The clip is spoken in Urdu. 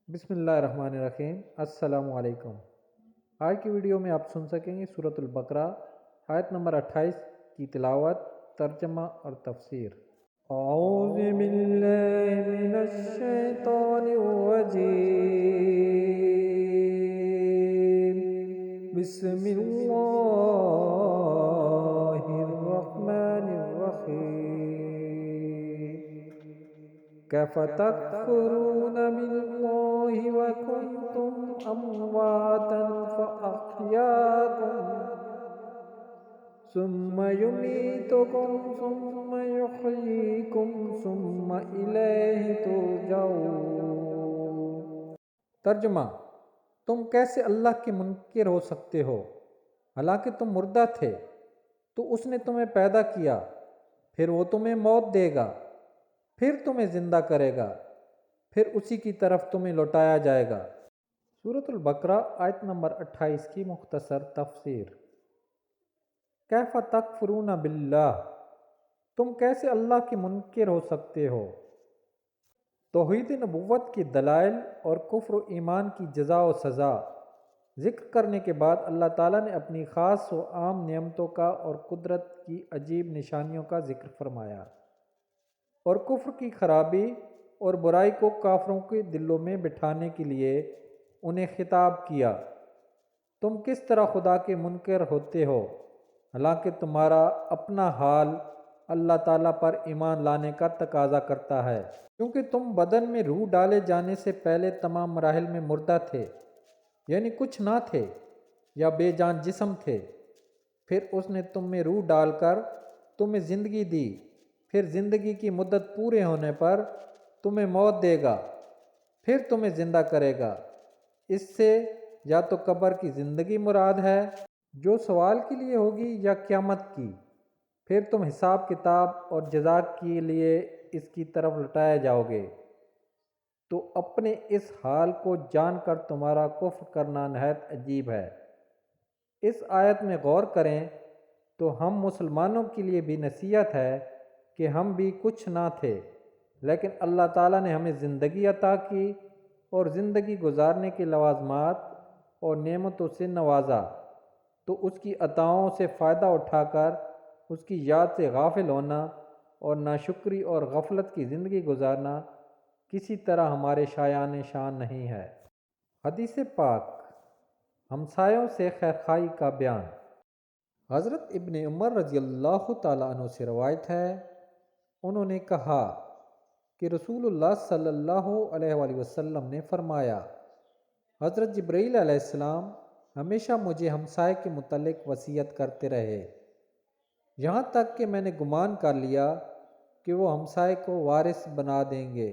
بسم اللہ الرحمن الرحیم۔ السلام علیکم۔ آج کی ویڈیو میں آپ سن سکیں گے سورۃ البقرہ آیت نمبر 28 کی تلاوت، ترجمہ اور تفسیر۔ اعوذ باللہ من الشیطان الرجیم، بسم اللہ الرحمن الرحیم۔ کیف تکفرون باللہ وکنتم امواتا فاحیاکم ثم یمیتکم ثم یحییکم ثم الیہ ترجعون۔ ترجمہ: تم کیسے اللہ کے منکر ہو سکتے ہو، حالانکہ تم مردہ تھے تو اس نے تمہیں پیدا کیا، پھر وہ تمہیں موت دے گا، پھر تمہیں زندہ کرے گا، پھر اسی کی طرف تمہیں لوٹایا جائے گا۔ سورۃ البقرہ آیت نمبر 28 کی مختصر تفسیر۔ کیف تکفرون باللہ، تم کیسے اللہ کے منکر ہو سکتے ہو۔ توحید نبوت کے دلائل اور کفر و ایمان کی جزا و سزا ذکر کرنے کے بعد اللہ تعالیٰ نے اپنی خاص و عام نعمتوں کا اور قدرت کی عجیب نشانیوں کا ذکر فرمایا، اور کفر کی خرابی اور برائی کو کافروں کے دلوں میں بٹھانے کے لیے انہیں خطاب کیا۔ تم کس طرح خدا کے منکر ہوتے ہو، حالانکہ تمہارا اپنا حال اللہ تعالیٰ پر ایمان لانے کا تقاضا کرتا ہے، کیونکہ تم بدن میں روح ڈالے جانے سے پہلے تمام مراحل میں مردہ تھے، یعنی کچھ نہ تھے یا بے جان جسم تھے۔ پھر اس نے تم میں روح ڈال کر تمہیں زندگی دی، پھر زندگی کی مدت پورے ہونے پر تمہیں موت دے گا، پھر تمہیں زندہ کرے گا۔ اس سے یا تو قبر کی زندگی مراد ہے جو سوال کے لیے ہوگی، یا قیامت کی، پھر تم حساب کتاب اور جزا کے لیے اس کی طرف لوٹائے جاؤ گے۔ تو اپنے اس حال کو جان کر تمہارا کفر کرنا نہایت عجیب ہے۔ اس آیت میں غور کریں تو ہم مسلمانوں کے لیے بھی نصیحت ہے کہ ہم بھی کچھ نہ تھے، لیکن اللہ تعالیٰ نے ہمیں زندگی عطا کی اور زندگی گزارنے کے لوازمات اور نعمتوں سے نوازا، تو اس کی عطاؤں سے فائدہ اٹھا کر اس کی یاد سے غافل ہونا اور ناشکری اور غفلت کی زندگی گزارنا کسی طرح ہمارے شایان شان نہیں ہے۔ حدیث پاک، ہمسایوں سے خیرخواہی کا بیان۔ حضرت ابن عمر رضی اللہ تعالیٰ عنہ سے روایت ہے، انہوں نے کہا کہ رسول اللہ صلی اللہ علیہ وآلہ وسلم نے فرمایا، حضرت جبرائیل علیہ السلام ہمیشہ مجھے ہمسائے کے متعلق وصیت کرتے رہے، یہاں تک کہ میں نے گمان کر لیا کہ وہ ہمسائے کو وارث بنا دیں گے۔